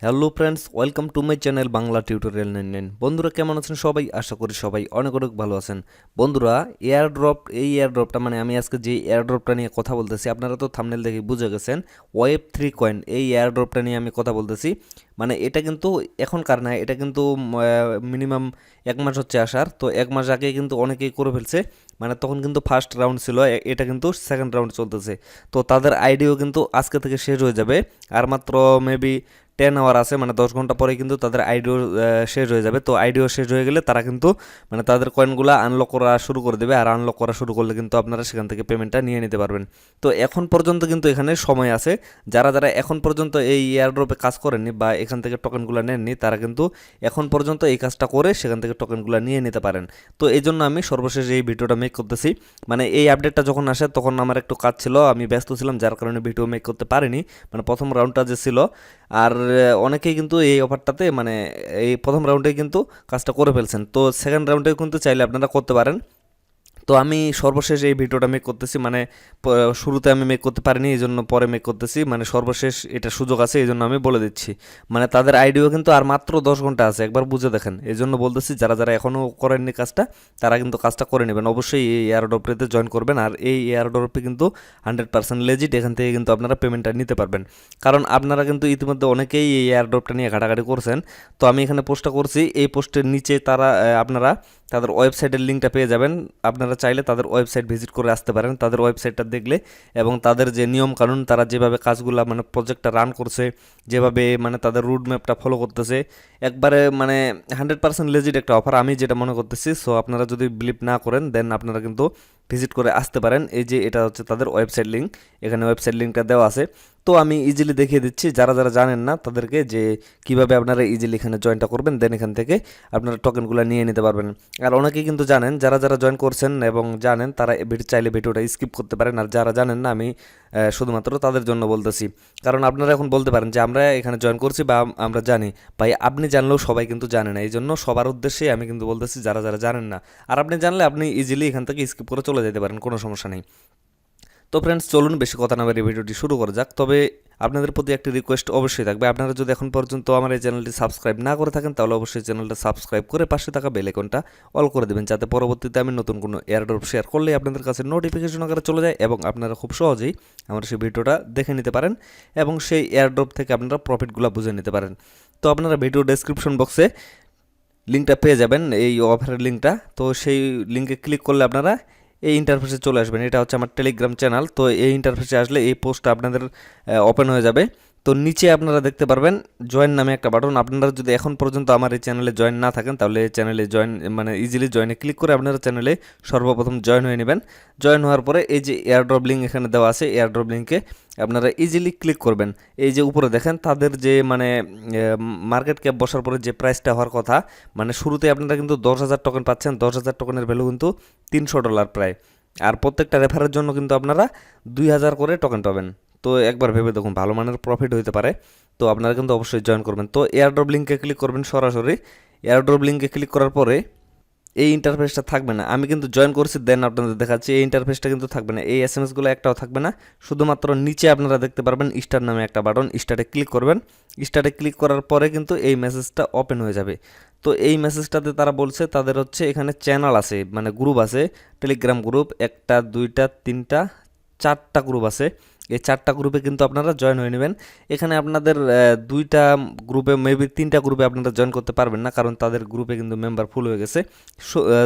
Hello friends, welcome to my channel Bangla tutorial 99। বন্ধুরা কেমন আছেন সবাই? আশা করি সবাই অনেক অনেক ভালো আছেন। বন্ধুরা, এই এয়ারড্রপটা মানে আমি আজকে যে এয়ারড্রপটা নিয়ে কথা বলতেছি, আপনারা তো থাম্বনেল দেখে বুঝে গেছেন। Web3 কয়েন এই এয়ারড্রপটা নিয়ে আমি কথা বলতেছি। মানে এটা কিন্তু এখনকার না, এটা কিন্তু মিনিমাম 1 মাস হচ্ছে আসার। তো 1 মাস আগে কিন্তু অনেকেই করে ফেলছে। মানে তখন কিন্তু ফার্স্ট রাউন্ড ছিল, এটা কিন্তু সেকেন্ড রাউন্ড চলতেছে। তো তাদের আইডিও কিন্তু আজকে থেকে শেষ হয়ে যাবে। আর মাত্র মেবি 10 আওয়ার আছে, মানে 10 ঘন্টা পরে কিন্তু তাদের আইডিও শেষ হয়ে যাবে। তো আইডিও শেষ হয়ে গেলে তারা কিন্তু মানে তাদের কয়েনগুলো আনলক করা শুরু করে দেবে। আর আনলক করা শুরু করলে কিন্তু আপনারা সেখান থেকে পেমেন্টটা নিয়ে নিতে পারবেন। তো এখন পর্যন্ত কিন্তু এখানে সময় আছে। যারা যারা এখন পর্যন্ত এই এয়ারড্রপে কাজ করেননি বা এখান থেকে টোকেনগুলো নেননি, তারা কিন্তু এখন পর্যন্ত এই কাজটা করে সেখান থেকে টোকেনগুলো নিয়ে নিতে পারেন। তো এই জন্য আমি সর্বশেষ এই ভিডিওটা মেক করতেছি। মানে এই আপডেটটা যখন আসে তখন আমার একটু কাজ ছিল, আমি ব্যস্ত ছিলাম, যার কারণে ভিডিও মেক করতে পারিনি। মানে প্রথম রাউন্ডটা যে ছিল, আর অনেকেই কিন্তু এই অফারটাতে মানে এই প্রথম রাউন্ডে কিন্তু কাজটা করে ফেলছেন। তো সেকেন্ড রাউন্ডে কিন্তু চাইলে আপনারা করতে পারেন। তো আমি সর্বশেষ এই ভিডিওটা মেক করতেছি, মানে শুরুতে আমি মেক করতে পারিনি, এই জন্য পরে মেক করতেছি। মানে সর্বশেষ এটা সুযোগ আছে, এই জন্য আমি বলে দিচ্ছি। মানে তাদের আইডিও কিন্তু আর মাত্র 10 ঘন্টা আছে, একবার বুঝে দেখেন। এই জন্য বলতেছি, যারা যারা এখনও করেননি কাজটা, তারা কিন্তু কাজটা করে নেবেন। অবশ্যই এই এয়ারড্রপটিতে জয়েন করবেন। আর এই এয়ারড্রপে কিন্তু 100% লেজিট, এখান থেকে কিন্তু আপনারা পেমেন্টটা নিতে পারবেন। কারণ আপনারা কিন্তু ইতিমধ্যে অনেকেই এই এয়ারড্রপটা নিয়ে ঘাটাঘাটি করছেন। তো আমি এখানে পোস্টটা করছি, এই পোস্টের নিচে আপনারা তাদের ওয়েবসাইটের লিঙ্কটা পেয়ে যাবেন। আপনারা চাইলে তাদের ওয়েবসাইট ভিজিট করে আসতে পারেন। তাদের ওয়েবসাইটটা দেখলে এবং তাদের যে নিয়ম কানুন, তারা যেভাবে কাজগুলো মানে প্রজেক্টটা রান করছে, যেভাবে মানে তাদের রুট ম্যাপটা ফলো করতেছে, একবারে মানে 100% লেজিট একটা অফার আমি যেটা মনে করতেছি। সো আপনারা যদি বিলিভ না করেন, দেন আপনারা কিন্তু ভিজিট করে আসতে পারেন। এই যে এটা হচ্ছে তাদের ওয়েবসাইট লিঙ্ক, এখানে ওয়েবসাইট লিঙ্কটা দেওয়া আছে। তো আমি ইজিলি দেখিয়ে দিচ্ছি যারা যারা জানেন না তাদেরকে, যে কিভাবে আপনারা ইজিলি এখানে জয়েনটা করবেন, দেন এখান থেকে আপনারা টোকেনগুলো নিয়ে নিতে পারবেন। আর অনেকেই কিন্তু জানেন, যারা যারা জয়েন করছেন এবং জানেন, তারা চাইলে ভিডিওটা স্কিপ করতে পারেন। আর যারা জানেন না, আমি শুধুমাত্র তাদের জন্য বলতেছি। কারণ আপনারা এখন বলতে পারেন যে আমরা এখানে জয়েন করছি বা আমরা জানি। ভাই, আপনি জানলেও সবাই কিন্তু জানে না, এই জন্য সবার উদ্দেশ্যে আমি কিন্তু বলতেছি যারা যারা জানেন না। আর আপনি জানলে আপনি ইজিলি এখান থেকে স্কিপ করে চলে যেতে পারেন, কোনো সমস্যা নেই। তো ফ্রেন্ডস, চলুন বেশি কথা না বাড়িয়ে ভিডিওটি শুরু করা যাক। তবে আপনাদের প্রতি একটি রিকোয়েস্ট অবশ্যই থাকবে, আপনারা যদি এখন পর্যন্ত আমার এই চ্যানেলটি সাবস্ক্রাইব না করে থাকেন, তাহলে অবশ্যই চ্যানেলটা সাবস্ক্রাইব করে পাশে থাকা বেল আইকনটা অল করে দেবেন, যাতে পরবর্তীতে আমি নতুন কোনো এয়ারড্রপ শেয়ার করলে আপনাদের কাছে নোটিফিকেশন আকারে চলে যায় এবং আপনারা খুব সহজেই আমার সেই ভিডিওটা দেখে নিতে পারেন এবং সেই এয়ারড্রপ থেকে আপনারা প্রফিটগুলো বুঝে নিতে পারেন। তো আপনারা ভিডিও ডেসক্রিপশন বক্সে লিঙ্কটা পেয়ে যাবেন, এই অফারের লিঙ্কটা। তো সেই লিঙ্কে ক্লিক করলে আপনারা এই ইন্টারফেসে চলে আসবেন। এটা হচ্ছে আমার টেলিগ্রাম চ্যানেল। তো এই ইন্টারফেসে আসলে এই পোস্টটা আপনাদের ওপেন হয়ে যাবে। তো নিচে আপনারা দেখতে পারবেন জয়েন নামে একটা বাটন। আপনারা যদি এখন পর্যন্ত আমার এই চ্যানেলে জয়েন না থাকেন, তাহলে এই চ্যানেলে জয়েন মানে ইজিলি জয়েনে ক্লিক করে আপনারা চ্যানেলে সর্বপ্রথম জয়েন হয়ে নেবেন। জয়েন হওয়ার পরে এই যে এয়ারড্রপ লিঙ্ক এখানে দেওয়া আছে, এয়ারড্রপ লিঙ্কে আপনারা ইজিলি ক্লিক করবেন। এই যে উপরে দেখেন তাদের যে মানে মার্কেট ক্যাপ বসার পরে যে প্রাইসটা হওয়ার কথা, মানে শুরুতে আপনারা কিন্তু 10,000 টোকেন পাচ্ছেন। 10,000 টোকেনের ভ্যালু কিন্তু $300 প্রায়। আর প্রত্যেকটা রেফারের জন্য কিন্তু আপনারা 2,000 করে টোকেন পাবেন। তো একবার ভেবে দেখুন, ভালো মানের প্রফিট হতে পারে। তো আপনারা কিন্তু অবশ্যই জয়েন করবেন। তো এয়ারড্রপ লিঙ্কে ক্লিক করবেন সরাসরি। এয়ারড্রপ লিঙ্কে ক্লিক করার পরে এই ইন্টারফেসটা থাকবে না। আমি কিন্তু জয়েন করছি, দেন আপনাদের দেখাচ্ছি। এই ইন্টারফেসটা কিন্তু থাকবে না, এই এসএমএসগুলো একটাও থাকবে না। শুধুমাত্র নিচে আপনারা দেখতে পারবেন স্টার নামে একটা বাটন, স্টারে ক্লিক করবেন। স্টারে ক্লিক করার পরে কিন্তু এই মেসেজটা ওপেন হয়ে যাবে। তো এই মেসেজটাতে তারা বলছে তাদের হচ্ছে এখানে চ্যানেল আছে, মানে গ্রুপ আছে, টেলিগ্রাম গ্রুপ, একটা দুইটা তিনটা চারটা গ্রুপ আছে। এই চারটা গ্রুপে কিন্তু আপনারা জয়েন হয়ে নেবেন। এখানে আপনাদের দুইটা গ্রুপে মেবি তিনটা গ্রুপে আপনারা জয়েন করতে পারবেন না, কারণ তাদের গ্রুপে কিন্তু মেম্বার ফুল হয়ে গেছে।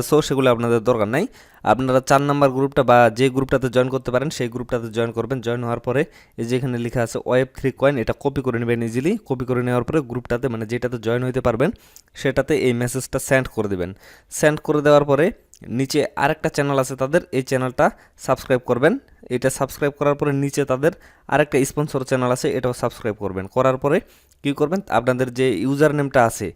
সো সেগুলো আপনাদের দরকার নাই। আপনারা 4 নম্বর গ্রুপটা বা যে গ্রুপটাতে জয়েন করতে পারেন সেই গ্রুপটাতে জয়েন করবেন। জয়েন হওয়ার পরে এই যে এখানে লেখা আছে Web3 কয়েন, এটা কপি করে নেবেন ইজিলি। কপি করে নেওয়ার পরে গ্রুপটাতে মানে যেটাতে জয়েন হইতে পারবেন সেটাতে এই মেসেজটা সেন্ড করে দেবেন। সেন্ড করে দেওয়ার পরে নিচে আরেকটা চ্যানেল আছে তাদের, এই চ্যানেলটা সাবস্ক্রাইব করবেন। এটা সাবস্ক্রাইব করার পরে নিচে তাদের আরেকটা স্পন্সর চ্যানেল আছে, এটাও সাবস্ক্রাইব করবেন। করার পরে কী করবেন, আপনাদের যে ইউজার নেমটা আছে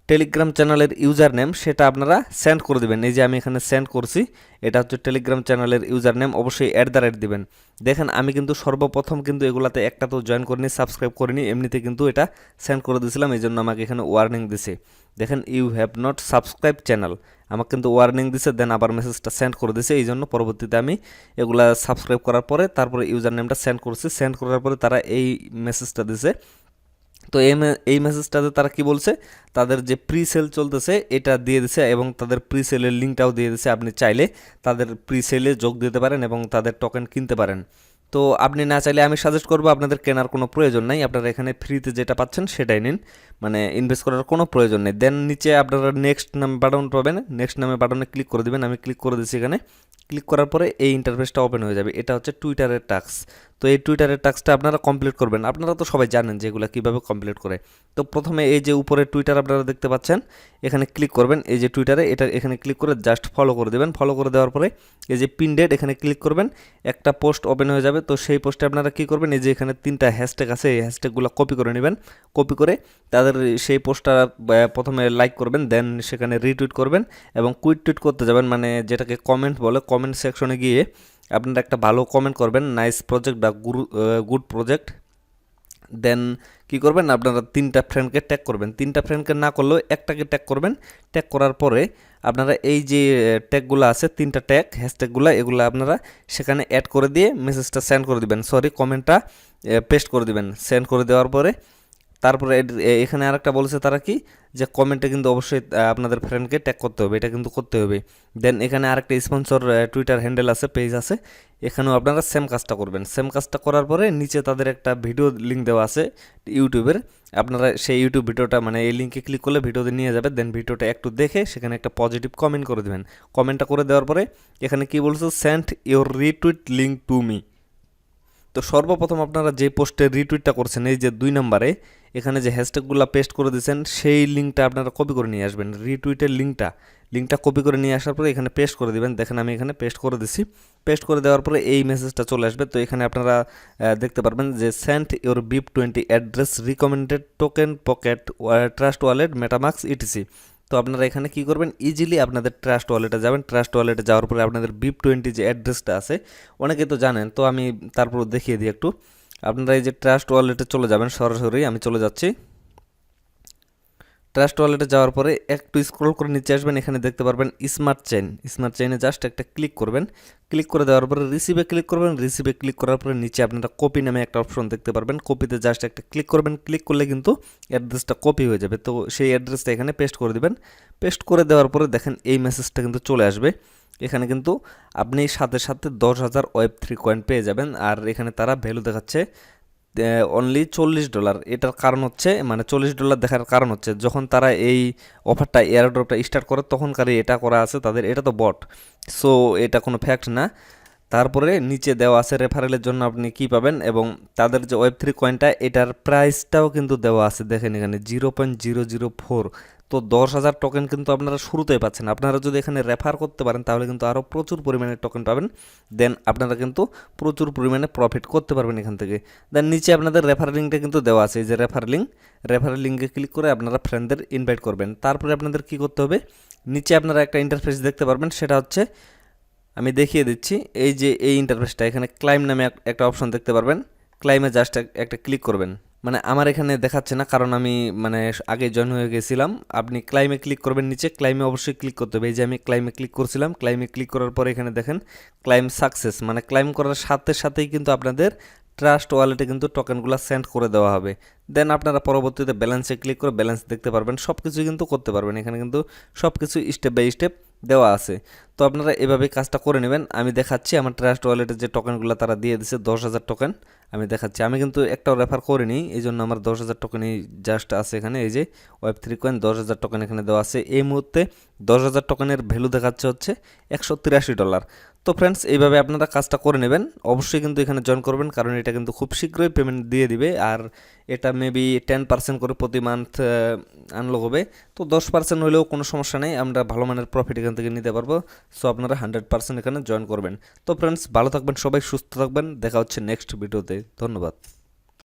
টেলিগ্রাম চ্যানেলের ইউজার নেম, সেটা আপনারা সেন্ড করে দেবেন। এই যে আমি এখানে সেন্ড করছি, এটা হচ্ছে টেলিগ্রাম চ্যানেলের ইউজার নেম। অবশ্যই @ দিবেন। দেখেন আমি কিন্তু সর্বপ্রথম কিন্তু এগুলাতে একটা তো জয়েন করিনি, সাবস্ক্রাইব করিনি, এমনিতে কিন্তু এটা সেন্ড করে দিয়েছিলাম। এই জন্য আমাকে এখানে ওয়ার্নিং দিছে। দেখেন you have not subscribe channel, আমাকে কিন্তু ওয়ার্নিং দিছে, দেন আবার মেসেজটা সেন্ড করে দিছে। এই জন্য পরবর্তীতে আমি এগুলা সাবস্ক্রাইব করার পরে তারপরে ইউজার নেমটা সেন্ড করছি। সেন্ড করার পরে তারা এই মেসেজটা দিছে। তো এই মেসেজটাতে তারা কি বলছে, তাদের যে প্রি সেল চলতেছে এটা দিয়ে দিছে এবং তাদের প্রি সেলের লিঙ্কটাও দিয়ে দিছে। আপনি চাইলে তাদের প্রি সেলে যোগ দিতে পারেন এবং তাদের টোকেন কিনতে পারেন। তো আপনি না চাইলে আমি সাজেস্ট করবো আপনাদের কেনার কোনো প্রয়োজন নাই, আপনারা এখানে ফ্রিতে যেটা পাচ্ছেন সেটাই নিন, মানে ইনভেস্ট করার কোনো প্রয়োজন নেই। দেন নিচে আপনারা নেক্সট নামে বাটন পাবেন, নেক্সট নামে বাটনে ক্লিক করে দেবেন। আমি ক্লিক করে দিচ্ছি এখানে। ক্লিক করার পরে এই ইন্টারফেসটা ওপেন হয়ে যাবে। এটা হচ্ছে টুইটারের টাস্ক। তো এই টুইটারের টাস্কটা আপনারা কমপ্লিট করবেন। আপনারা তো সবাই জানেন যে এগুলো কীভাবে কমপ্লিট করে। তো প্রথমে এই যে উপরে টুইটার আপনারা দেখতে পাচ্ছেন, এখানে ক্লিক করবেন। এই যে টুইটারে এটা এখানে ক্লিক করে জাস্ট ফলো করে দেবেন। ফলো করে দেওয়ার পরে এই যে পিন ডেট এখানে ক্লিক করবেন, একটা পোস্ট ওপেন হয়ে যাবে। তো সেই পোস্টে আপনারা কী করবেন, এই যে এখানে 3টা হ্যাশট্যাগ আছে, এই হ্যাশট্যাগুলো কপি করে নেবেন। কপি করে তাদের সেই পোস্টটা প্রথমে লাইক করবেন, দেন সেখানে রিটুইট করবেন এবং কুইট টুইট করতে যাবেন, মানে যেটাকে কমেন্ট বলে। কমেন্ট সেকশনে গিয়ে আপনারা একটা ভালো কমেন্ট করবেন, নাইস প্রজেক্ট বা গুড প্রজেক্ট। দেন কী করবেন, আপনারা 3টা ফ্রেন্ডকে ট্যাগ করবেন। 3টা ফ্রেন্ডকে না করলেও একটাকে ট্যাগ করবেন। ট্যাগ করার পরে আপনারা এই যে ট্যাগগুলো আছে, 3টা ট্যাগ হ্যাশট্যাগুলো, এগুলো আপনারা সেখানে অ্যাড করে দিয়ে মেসেজটা সেন্ড করে দিবেন, কমেন্টটা পেস্ট করে দিবেন। সেন্ড করে দেওয়ার পরে তারপরে এখানে আরেকটা বলেছে তারা কি, যে কমেন্টে কিন্তু অবশ্যই আপনাদের ফ্রেন্ডকে ট্যাগ করতে হবে, এটা কিন্তু করতে হবে। দেন এখানে আরেকটা স্পন্সর টুইটার হ্যান্ডেল আছে, পেজ আছে, এখানেও আপনারা সেম কাজটা করবেন। সেম কাজটা করার পরে নিচে তাদের একটা ভিডিও লিঙ্ক দেওয়া আছে ইউটিউবের, আপনারা সেই ইউটিউব ভিডিওটা মানে এই লিঙ্কে ক্লিক করলে ভিডিওতে নিয়ে যাবে। দেন ভিডিওটা একটু দেখে সেখানে একটা পজিটিভ কমেন্ট করে দেবেন। কমেন্টটা করে দেওয়ার পরে এখানে কি বলছে, send your retweet link to me. তো সর্বপ্রথম আপনারা যে পোস্টে রিটুইটটা করছেন, এই যে 2 নম্বরে এখানে যে হ্যাশট্যাগুলো পেস্ট করে দিয়েছেন, সেই লিঙ্কটা আপনারা কপি করে নিয়ে আসবেন। রিটুইটের লিঙ্কটা কপি করে নিয়ে আসার পরে এখানে পেস্ট করে দিবেন। দেখেন আমি এখানে পেস্ট করে দিছি। পেস্ট করে দেওয়ার পরে এই মেসেজটা চলে আসবে। তো এখানে আপনারা দেখতে পারবেন যে send your BIP20 address recommended token pocket trust wallet MetaMask etc. তো আপনারা এখানে কি করবেন, ইজিলি আপনাদের ট্রাস্ট ওয়ালেটে যাবেন। ট্রাস্ট ওয়ালেটে যাওয়ার পরে আপনাদের BIP20 যে অ্যাড্রেসটা আছে, অনেকে তো জানেন, তো আমি তারপর দেখিয়ে দিই একটু। আপনারা এই যে ট্রাস্ট ওয়ালেটে চলে যাবেন, সরাসরি আমি চলে যাচ্ছি। ট্রাস্ট ওয়ালেটে যাওয়ার পরে একটু স্ক্রল করে নিচে আসবেন, এখানে দেখতে পারবেন স্মার্ট চেইনে জাস্ট একটা ক্লিক করবেন। ক্লিক করে দেওয়ার পরে রিসিভে ক্লিক করবেন। রিসিভে ক্লিক করার পরে নিচে আপনারা কপি নামে একটা অপশন দেখতে পারবেন। কপিতে জাস্ট একটা ক্লিক করবেন। ক্লিক করলে কিন্তু অ্যাড্রেসটা কপি হয়ে যাবে। তো সেই অ্যাড্রেসটা এখানে পেস্ট করে দিবেন। পেস্ট করে দেওয়ার পরে দেখেন এই মেসেজটা কিন্তু চলে আসবে। এখানে কিন্তু আপনি সাথে সাথে 10,000 Web3 কয়েন পেয়ে যাবেন। আর এখানে তারা ভ্যালু দেখাচ্ছে অনলি $40। এটার কারণ হচ্ছে, মানে $40 দেখার কারণ হচ্ছে, যখন তারা এই অফারটা এয়ারড্রপটা স্টার্ট করে তখনকারই এটা করা আছে তাদের, এটা তো বট, সো এটা কোনো ফ্যাক্ট না। তারপরে নিচে দেওয়া আছে রেফারেলের জন্য আপনি কি পাবেন, এবং তাদের যে Web3 কয়েনটা এটার প্রাইসটাও কিন্তু দেওয়া আছে। দেখেন এখানে 0.004। তো 10,000 টোকেন কিন্তু আপনারা শুরুতেই পাচ্ছেন। আপনারা যদি এখানে রেফার করতে পারেন তাহলে কিন্তু আরও প্রচুর পরিমাণে টোকেন পাবেন। দেন আপনারা কিন্তু প্রচুর পরিমাণে প্রফিট করতে পারবেন এখান থেকে। দেন নিচে আপনাদের রেফার লিঙ্কটা কিন্তু দেওয়া আছে, এই যে রেফার লিঙ্কে ক্লিক করে আপনারা ফ্রেন্ডদের ইনভাইট করবেন। তারপরে আপনাদের কি করতে হবে, নিচে আপনারা একটা ইন্টারফেস দেখতে পারবেন, সেটা হচ্ছে আমি দেখিয়ে দিচ্ছি। এই যে এই ইন্টারফেসটা, এখানে ক্লাইম নামে একটা অপশন দেখতে পারবেন। ক্লাইমে জাস্ট একটা ক্লিক করবেন। মানে আমার এখানে দেখাচ্ছে না, কারণ আমি মানে আগে জয়েন হয়ে গেছিলাম। আপনি ক্লাইমে ক্লিক করবেন, নিচে ক্লাইমে অবশ্যই ক্লিক করতে হবে। এই যে আমি ক্লাইমে ক্লিক করছিলাম, ক্লাইমে ক্লিক করার পরে এখানে দেখেন ক্লাইম সাকসেস, মানে ক্লাইম করার সাথে সাথেই কিন্তু আপনাদের ট্রাস্ট ওয়ালেটে কিন্তু টোকেনগুলো সেন্ড করে দেওয়া হবে। দেন আপনারা পরবর্তীতে ব্যালেন্সে ক্লিক করে ব্যালেন্স দেখতে পারবেন, সব কিছু কিন্তু করতে পারবেন। এখানে কিন্তু সব কিছু স্টেপ বাই স্টেপ দেওয়া আছে। তো আপনারা এভাবে কাজটা করে নেবেন। আমি দেখাচ্ছি আমার ট্রাস্ট ওয়ালেটের যে টোকেনগুলো তারা দিয়ে দিচ্ছে 10,000 টোকেন, আমি দেখাচ্ছি। আমি কিন্তু একটাও রেফার করিনি, এই জন্য আমার 10,000 টোকেনই জাস্ট আছে এখানে। এই যে Web3 কয়েন 10,000 টোকেন এখানে দেওয়া আছে। এই মুহূর্তে 10,000 টোকেনের ভ্যালু দেখাচ্ছে হচ্ছে $183। তো ফ্রেন্ডস, এইভাবে আপনারা কাজটা করে নেবেন। অবশ্যই কিন্তু এখানে জয়েন করবেন, কারণ এটা কিন্তু খুব শীঘ্রই পেমেন্ট দিয়ে দিবে। আর এটা মেবি 10% করে প্রতি মান্থ আনলক হবে। তো 10% হলেও কোনো সমস্যা নেই, আমরা ভালো মানের প্রফিট এখান থেকে নিতে পারবো। সো আপনারা 100% এখানে জয়েন করবেন। তো ফ্রেন্ডস, ভালো থাকবেন সবাই, সুস্থ থাকবেন, দেখা হচ্ছে নেক্সট ভিডিওতে। ধন্যবাদ।